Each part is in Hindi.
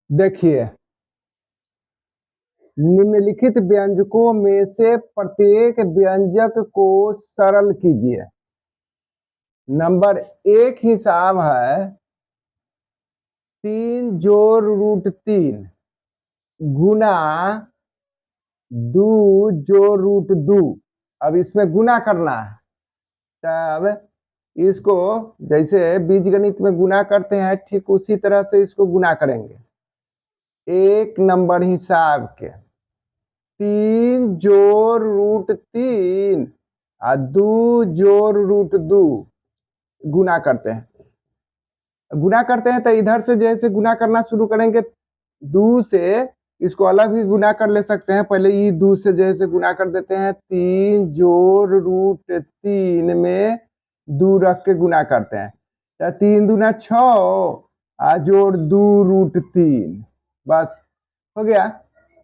देखिए, निम्नलिखित व्यंजकों में से प्रत्येक व्यंजक को सरल कीजिए। नंबर 1 हिसाब है 3 जोड़ √3 गुना 2 जोड़ √2। अब इसमें गुना करना है। तब इसको जैसे बीजगणित में गुना करते हैं ठीक उसी तरह से इसको गुना करेंगे। 1 नंबर हिसाब के 3 जोड़ √3 और 2 जोड़ √2 गुना करते हैं। गुना करते हैं तो इधर से जैसे गुना करना शुरू करेंगे 2 से, इसको अलग भी गुना कर ले सकते हैं। पहले ये 2 से जैसे गुना कर देते हैं, 3 जोड़ √3 में 2 रख के गुना करते हैं तो 3 दूना 6 और जोड़ 2 √3 बस हो गया।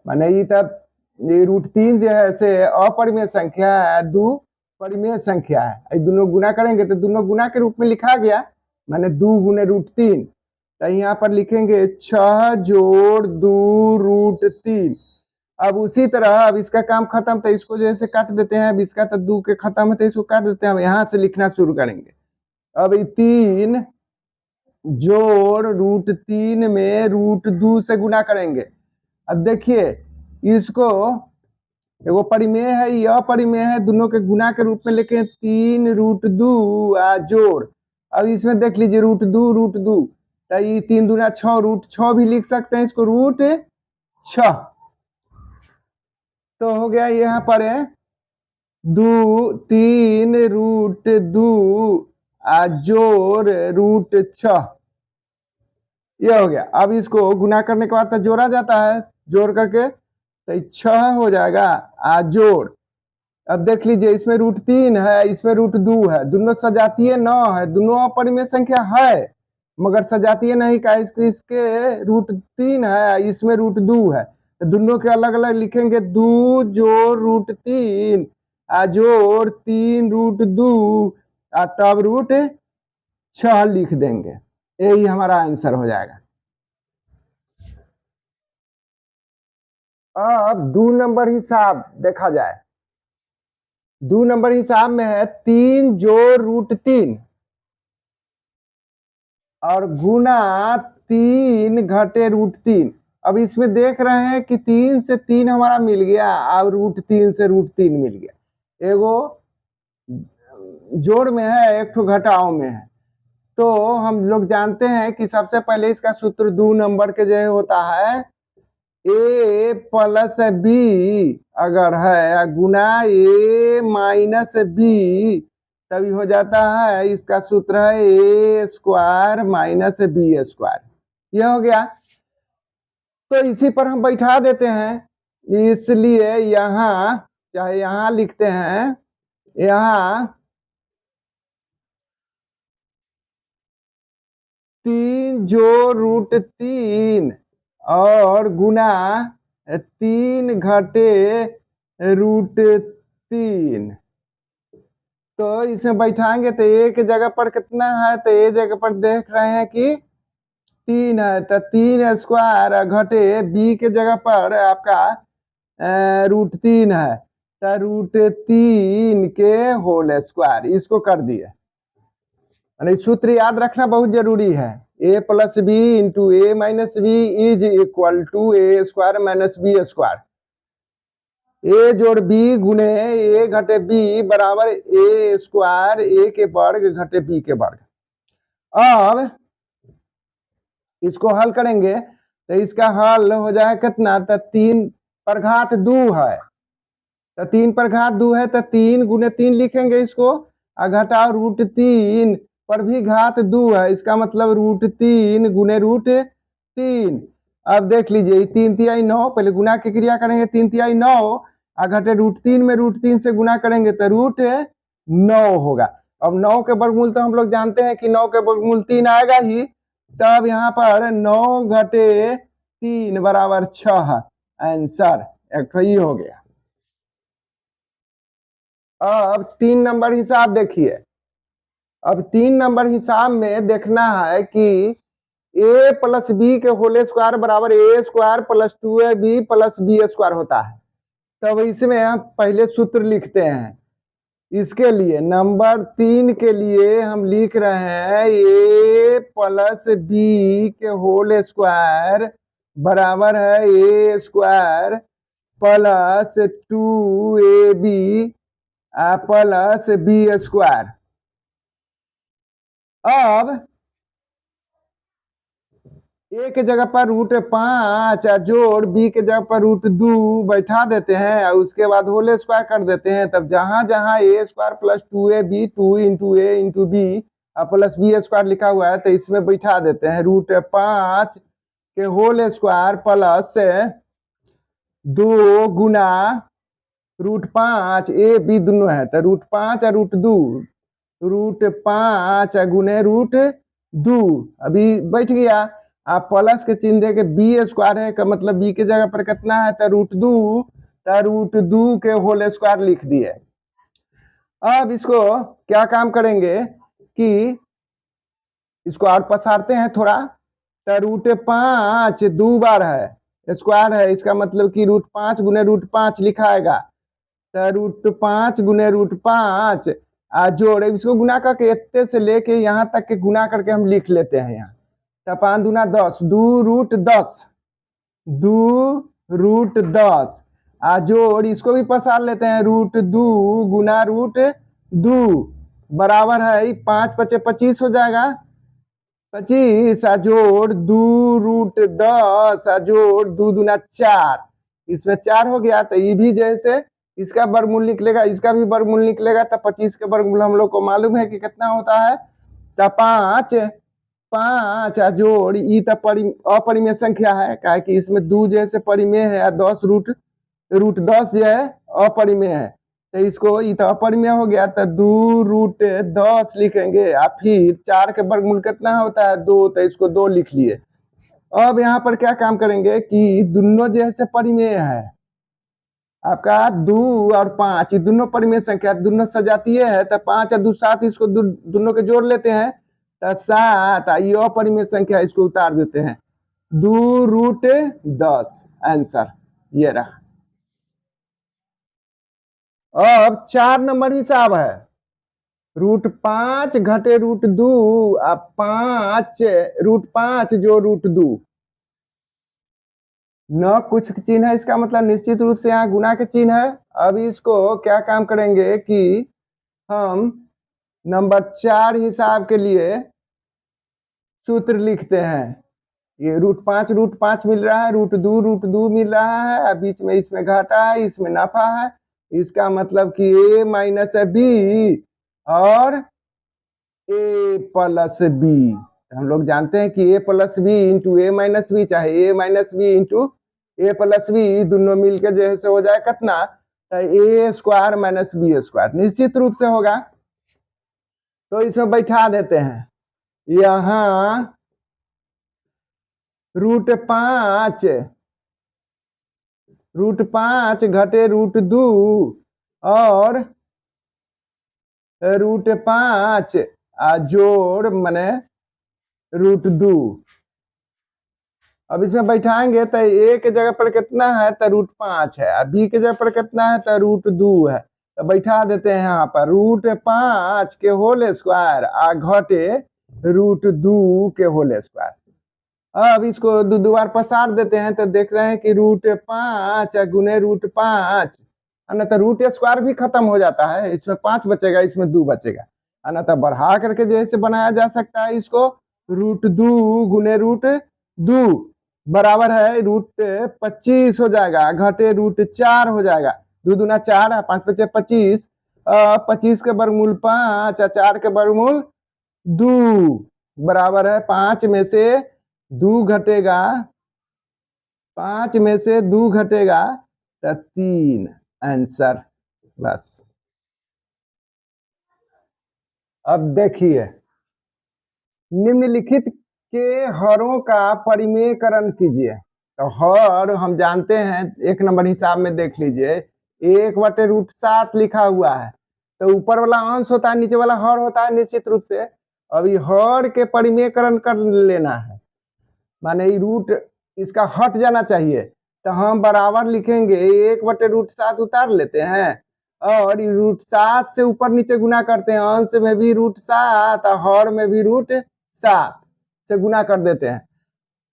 माने ये तब ये √3 जो है से अपरिमेय संख्या है, 2 परिमेय संख्या है। ये दोनों गुना करेंगे तो दोनों गुना के रूप में लिखा गया, माने 2 गुने √3। तो यहाँ पर लिखेंगे 6 जोड़ 2 √3। अब उसी तरह अब इसका काम खत्म तो इसको जैसे काट देते हैं। अब इसका तो 2 के खत्म है तो इसको काट देते हैं। अब यहाँ से लिखना शुरू करेंगे। अब 3 जोड़ √3 में √2 से गुना करेंगे। अब देखिए इसको एगो परिमेय है, यह परिमेय है, दोनों के गुना के रूप में लेके 3 √2 जोड़। अब इसमें देख लीजिए √2 तो ये 3 दूना 6 √6 भी लिख सकते हैं इसको √6। तो हो गया यहाँ पर 3 √2 जोड़ √6 ये हो गया। अब इसको गुना करने के बाद तो जोड़ा जाता है, जोड़ करके तो 6 हो जाएगा जोड़। अब देख लीजिए इसमें √3 है, इसमें √2 है, दोनों सजातीय 9 है, दोनों अपरिमेय संख्या है मगर सजातीय नहीं का। इसके √3 है, इसमें √2 है, तो दोनों के अलग अलग लिखेंगे। 2 जोड़ √3 जोड़ 3 √2 तब √6 लिख देंगे। यही हमारा आंसर हो जाएगा। अब 2 नंबर हिसाब देखा जाए। 2 नंबर हिसाब में है 3 जोड़ √3 और गुना 3 घटे √3। अब इसमें देख रहे हैं कि 3 से 3 हमारा मिल गया और √3 से √3 मिल गया। एगो जोड़ में है, एक ठो घटाव में है। तो हम लोग जानते हैं कि सबसे पहले इसका सूत्र 2 नंबर के जो होता है a प्लस बी अगर है गुना a माइनस बी तभी हो जाता है। इसका सूत्र है a² माइनस b²। यह हो गया। तो इसी पर हम बैठा देते हैं, इसलिए यहाँ चाहे यहाँ लिखते हैं, यहाँ 3 जोड़ √3 और गुना 3 घटे √3। तो इसमें बैठाएंगे तो एक जगह पर कितना है, तो एक जगह पर देख रहे हैं कि 3 है, तो 3² घटे बी के जगह पर आपका √3 है, तो √3 के होल² इसको कर दिए। सूत्र याद रखना बहुत जरूरी है। a plus b into a minus b is equal to a² minus b²। A जोड़ बी गुने ए घटे बी बराबर a², ए के वर्ग घटे बी के वर्ग। अब इसको हल करेंगे तो इसका हल हो जाए कितना, तो 3 पर घात 2 है, तो 3 पर घात 2 है तो 3 गुने 3 लिखेंगे इसको, घटाओ √3 पर भी घात 2 है, इसका मतलब √3 गुने √3। अब देख लीजिए 3 तिहाई 9, पहले गुना की क्रिया करेंगे, 3 तिहाई 9 घटे √3 में √3 से गुना करेंगे तो √9 होगा। अब 9 के वर्गमूल तो हम लोग जानते हैं कि 9 के वर्गमूल 3 आएगा ही, तब यहाँ पर 9 घटे 3 बराबर 6 आंसर एक ही हो गया। अब 3 नंबर हिसाब देखिए। अब 3 नंबर हिसाब में देखना है कि ए प्लस बी के होल स्क्वायर बराबर ए स्क्वायर प्लस 2ab प्लस बी स्क्वायर होता है। तब इसमें हम पहले सूत्र लिखते हैं। इसके लिए नंबर 3 के लिए हम लिख रहे हैं ए प्लस बी के होल स्क्वायर बराबर है ए स्क्वायर प्लस 2ab प्लस बी स्क्वायर। अब ए के जगह पर √5 जोड़ बी के जगह पर √2 बैठा देते हैं और उसके बाद होल स्क्वायर कर देते हैं। तब जहां जहां A square plus 2ab 2 into A into B plus B square लिखा हुआ है तो इसमें बैठा देते हैं √5 के होल स्क्वायर प्लस 2 गुना √5 ए बी दोनों है तो √5 और √2 √5 गुने √2 अभी बैठ गया। आप प्लस के चिन्ह दे के बी स्क्वायर है का मतलब बी के जगह पर कितना है तो √2 के होल स्क्वायर लिख दिए। अब इसको क्या काम करेंगे कि इसको और पसारते हैं थोड़ा तो √5 दो बार है स्क्वायर है इसका मतलब कि √5 गुने √5 लिखाएगा तो √5 गुने √5 जोड़ इसको गुना करके इतने से लेके यहाँ तक के गुना करके हम लिख लेते हैं। यहाँ तो 5 दूना 10 2√10 जोड़ इसको भी पसार लेते हैं √2 गुना √2 बराबर है 5 × 5 = 25 हो जाएगा 25 जोड़ 2√10 जोड़ 2 दूना 4 इसमें 4 हो गया तो ये भी जैसे इसका वर्गमूल निकलेगा इसका भी वर्गमूल निकलेगा तो 25 के वर्गमूल हम लोग को मालूम है कि कितना होता है तो 5 जोड़ ई तो अपरिमेय संख्या है क्या कि इसमें 2 जैसे परिमेय है 10 √10 जो है अपरिमेय है तो इसको ई तो अपरिमेय हो गया तो 2√10 लिखेंगे और फिर 4 के वर्गमूल कितना होता है 2 तो इसको 2 लिख लिए। अब यहाँ पर क्या काम करेंगे कि दोनों जैसे परिमेय है आपका 2 और 5 दोनों परिमेय संख्या दोनों सजातीय है तो 5 और 2 7 इसको दोनों के जोड़ लेते हैं तो 7 ये अपरिमेय संख्या इसको उतार देते हैं 2√10 आंसर ये रहा। अब 4 नंबर हिसाब है √5 घटे √2 √5 जो √2 न कुछ चिन्ह है इसका मतलब निश्चित रूप से यहाँ गुना के चिन्ह है। अब इसको क्या काम करेंगे कि हम नंबर 4 हिसाब के लिए सूत्र लिखते हैं। ये √5 मिल रहा है √2 मिल रहा है बीच में इसमें घाटा है इसमें नफा है इसका मतलब कि a माइनस बी और a प्लस बी। हम लोग जानते हैं कि a plus b into a minus b चाहे a minus b into a plus b दोनों मिलकर जैसे हो जाए कितना a square minus b square निश्चित रूप से होगा। तो इसमें बैठा देते हैं यहाँ √5 घटे √2 और √5 जोड़ माने √2। अब इसमें बैठाएंगे तो ए के जगह पर कितना है तो √5 है बी के जगह पर कितना है तो √2 है तो बैठा देते हैं यहाँ पर √5 के होल स्क्वायर घटे √2 के होल स्क्वायर। अब इसको दो बार पसार देते हैं तो देख रहे हैं कि √5 गुने √5 ना तो रूट स्क्वायर भी खत्म हो जाता है इसमें 5 बचेगा इसमें 2 बचेगा ना तो बढ़ा करके जैसे बनाया जा सकता है इसको √2 गुने √2 बराबर है √25 हो जाएगा घटे √4 हो जाएगा 2 दूना 4 5 × 5 = 25 25 के वर्गमूल 5 4 के वर्गमूल 2 बराबर है 5 में से 2 घटेगा 5 में से 2 घटेगा तो 3 आंसर बस। अब देखिए निम्नलिखित के हरों का परिमेयकरण कीजिए। तो हर हम जानते हैं 1 नंबर हिसाब में देख लीजिए 1/√7 लिखा हुआ है तो ऊपर वाला अंश होता है नीचे वाला हर होता है निश्चित रूप से। अभी हर के परिमेयकरण कर लेना है माने ये रूट इसका हट जाना चाहिए, तो हम बराबर लिखेंगे 1/√7 उतार लेते हैं और √7 से ऊपर नीचे गुना करते हैं, अंश में भी √7 और हर में भी √7 से गुना कर देते हैं।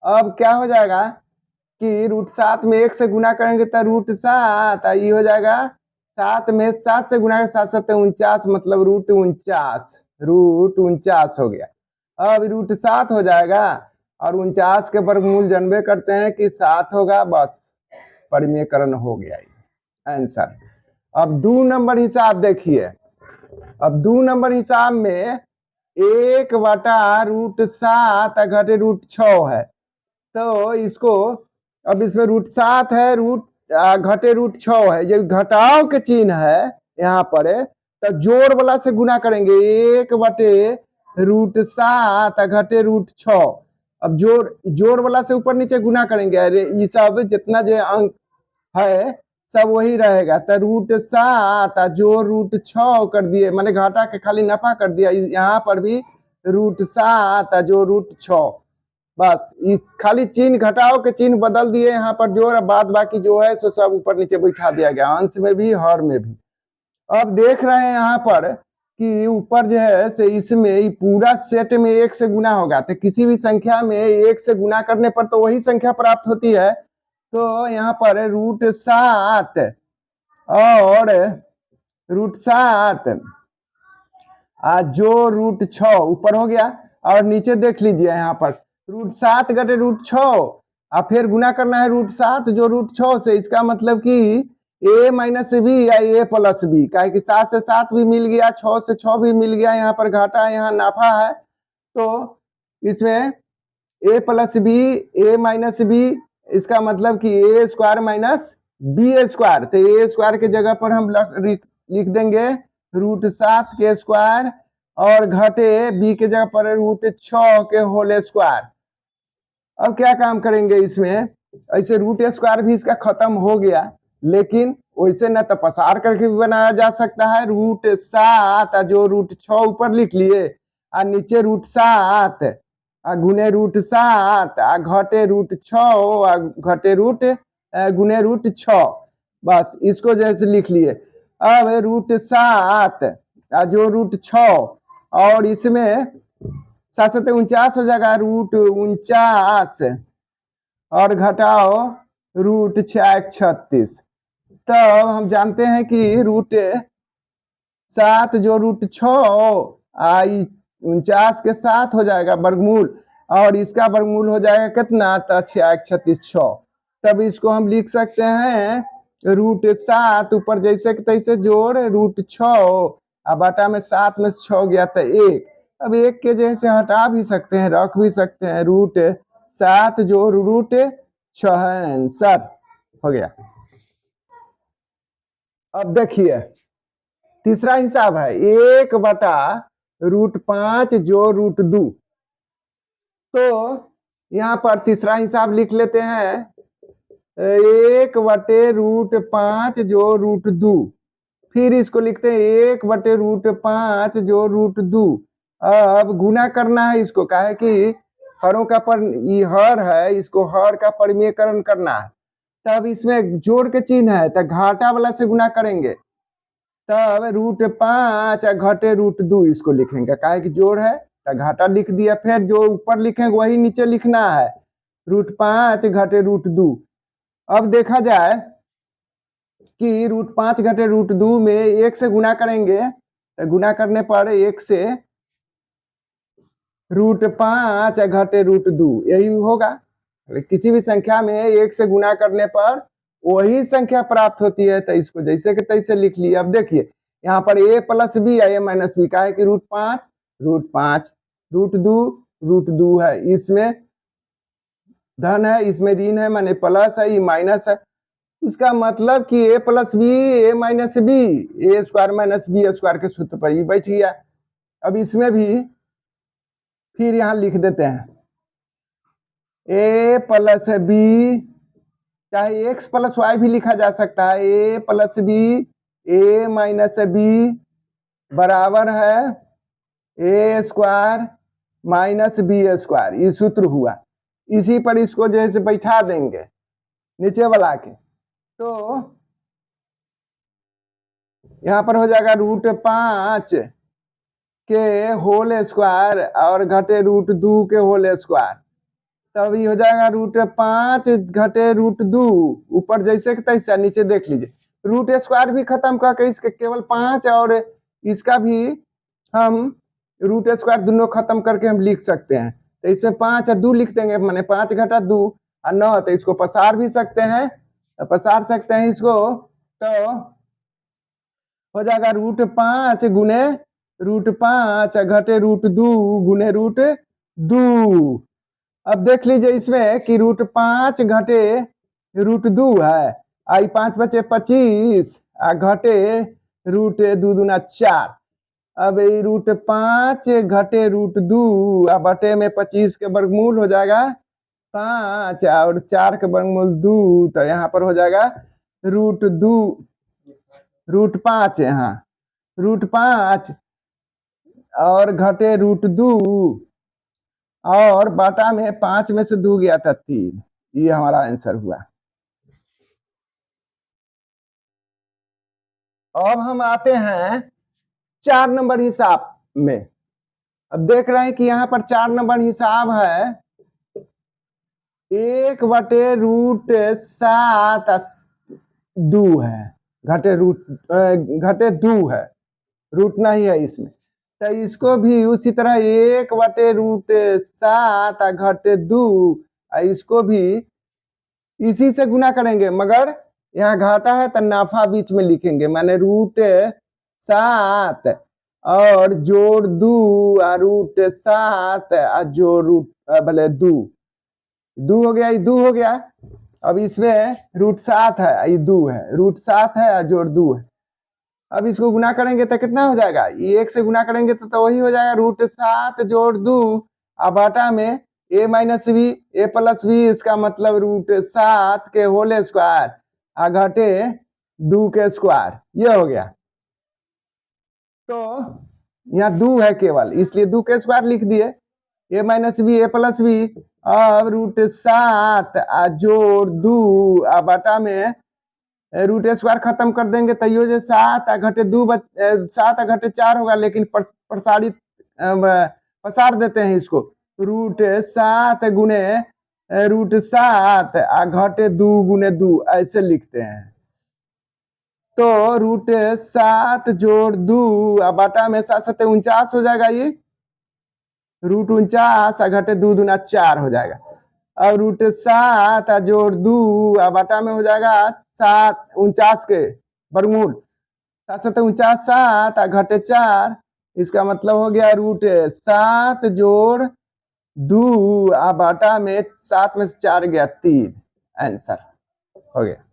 अब क्या हो जाएगा कि √7 में 1 से गुना करेंगे तो √7 ये हो जाएगा 7 में 7 से गुना 7 7 49 मतलब √49 हो गया। अब √7 हो जाएगा और 49 के वर्गमूल जानबे करते हैं कि 7 होगा, बस परिमेयकरण हो गया आंसर। अब 2 नंबर हिसाब देखिए, अब 2 नंबर हिसाब में 1/√7 घटे √6 है, तो इसको अब इसमें √7 है, घटे √6 है, ये घटाव के चिन्ह है यहाँ पर, तो जोड़ वाला से गुना करेंगे 1/√7 घटे √6। अब जोड़ वाला से ऊपर नीचे गुना करेंगे, अरे ये सब जितना जो अंक है सब वही रहेगा, तो √7 जो √6 कर दिए, मैंने घाटा के खाली नफा कर दिया, यहाँ पर भी √7 जो √6, बस इस खाली चिन्ह घटाओ के चिन्ह बदल दिए, यहाँ पर जोड़ बाद बाकी जो है सो सब ऊपर नीचे बैठा दिया गया, अंश में भी हर में भी। अब देख रहे हैं यहाँ पर कि ऊपर जो है से इसमें पूरा सेट में 1 से गुना होगा, तो किसी भी संख्या में 1 से गुना करने पर तो वही संख्या प्राप्त होती है, तो यहाँ पर √7 और √7 जो √6 ऊपर हो गया, और नीचे देख लीजिए यहाँ पर √7 घटे √6 और फिर गुना करना है √7 जो √6 से, इसका मतलब कि a माइनस बी या a प्लस बी, क्या कि 7 से 7 भी मिल गया, 6 से 6 भी मिल गया, यहाँ पर घाटा है यहाँ नाफा है, तो इसमें a plus b a minus b, इसका मतलब कि a² माइनस b², तो a² के जगह पर हम लिख देंगे √7 के स्क्वायर और घटे b के जगह पर √6 के होल स्क्वायर। अब क्या काम करेंगे इसमें, ऐसे √² भी इसका खत्म हो गया, लेकिन वैसे न तो पसार करके भी बनाया जा सकता है, √7 जो √6 ऊपर लिख लिए और नीचे √7 गुने √7 घटे √6 घटे गुने √6, बस इसको जैसे लिख लिए। अब √7 जो √6 और इसमें 7 7 49 हो जाएगा, √49 और घटाओ √6 36, तब हम जानते हैं कि √7 जो √6 49 के साथ हो जाएगा वर्गमूल, और इसका वर्गमूल हो जाएगा कितना, तो 6 36 6, तब इसको हम लिख सकते हैं √7 ऊपर जैसे कि तैसे जोड़ √6 बटा में 7 में 6 गया तो 1, अब 1 के जैसे हटा भी सकते हैं, रख भी सकते हैं, √7 जो √6 आंसर हो गया। अब देखिए तीसरा हिसाब है 1/√5 जो √2, तो यहाँ पर तीसरा हिसाब लिख लेते हैं 1/√5 जो √2, फिर इसको लिखते हैं 1/√5 जो √2। अब गुना करना है इसको, काहे कि हरों का हर है, इसको हर का परिमेयकरण करना है, तब इसमें जोड़ के चिन्ह है तो घाटा वाला से गुना करेंगे, तब √5 घटे √2 इसको लिखेंगे, काहे कि जोड़ है तो घाटा लिख दिया, फिर जो ऊपर लिखेंगे वही नीचे लिखना है, √5 घटे √2। अब देखा जाए कि √5 घटे √2 में 1 से गुना करेंगे, तो गुना करने पर 1 से √5 घटे √2 यही होगा, किसी भी संख्या में 1 से गुना करने पर वही संख्या प्राप्त होती है, तो इसको जैसे के तैसे लिख लिए। अब देखिए यहाँ पर a प्लस बी या a माइनस बी, का है कि √5 √2 √2 है, इसमें धन है इसमें ऋण है, माने प्लस है ये माइनस है, इसका मतलब कि a plus b a minus b a² minus b² के सूत्र पर ही बैठ गया। अब इसमें भी फिर यहाँ लिख देते हैं a प्लस बी, चाहे x प्लस वाई भी लिखा जा सकता है, a plus b a minus b बराबर है a² माइनस b², ये सूत्र हुआ। इसी पर इसको जैसे बैठा देंगे नीचे वाला के, तो यहाँ पर हो जाएगा √5 के होल स्क्वायर और घटे √2 के होल स्क्वायर। तब ये हो जाएगा √5 घटे √2, ऊपर जैसे कि तैसे, नीचे देख लीजिए रूट स्क्वायर भी खत्म करके इसके केवल 5 और इसका भी हम रूट स्क्वायर दोनों खत्म करके हम लिख सकते हैं। तो इसमें 5 और 2 लिख देंगे, माने 5 घटा 2 और 9, तो इसको पसार भी सकते हैं, पसार सकते हैं इसको। तो हो जाएगा √5 गुने √5 घटे √2 गुने √2। अब देख लीजिए इसमें कि √5 घटे √2 है, आई 5 बचे 25 घटे √2 दूना 4। अब √5 घटे √2 बटे में 25 के वर्गमूल हो जाएगा 5 और 4 के वर्गमूल 2, तो यहाँ पर हो जाएगा √2 √5, यहाँ √5 और घटे √2 और बाटा में 5 में से 2 गया था 3, ये हमारा आंसर हुआ। अब हम आते हैं 4 नंबर हिसाब में। अब देख रहे हैं कि यहाँ पर 4 नंबर हिसाब है 1/√7 है, घटे 2 है, रूट नहीं है इसमें, तो इसको भी उसी तरह 1/√7 घटे 2, इसको भी इसी से गुना करेंगे, मगर यहाँ घाटा है तो नाफा बीच में लिखेंगे, माने √7 और जोड़ 2 √7 जोड़ भले 2 हो गया, ये 2 हो गया। अब इसमें √7 है, ये 2 है, √7 है जोड़ 2 है। अब इसको गुना करेंगे तो कितना हो जाएगा, ये 1 से गुना करेंगे तो वही हो जाएगा √7 जोड़ 2 बाटा में a - b a + b, इसका मतलब √7 के होल स्क्वायर घटे 2 के स्क्वायर, ये हो गया। तो यहाँ 2 है केवल, इसलिए 2 के स्क्वायर लिख दिए, a - b a + b। अब √7 जोड़ 2 बाटा में रूट स्क्वायर खत्म कर देंगे तो ये 7 घटे 2 7 घटे 4 होगा, लेकिन प्रसारित पसार देते हैं इसको, √7 गुने √7 घटे 2 गुने 2 ऐसे लिखते हैं। तो √7 जोड़ 2 बाटा में 7 7 49 हो जाएगा, ये √49 घटे 2 दूना 4 हो जाएगा। और √7 जोड़ 2 बाटा में हो जाएगा 7 49 के वर्गमूल, 7 7 49 7 घटे 4, इसका मतलब हो गया √7 जोड़ 2 बाटा में 7 में से 4 गया 3, आंसर हो गया।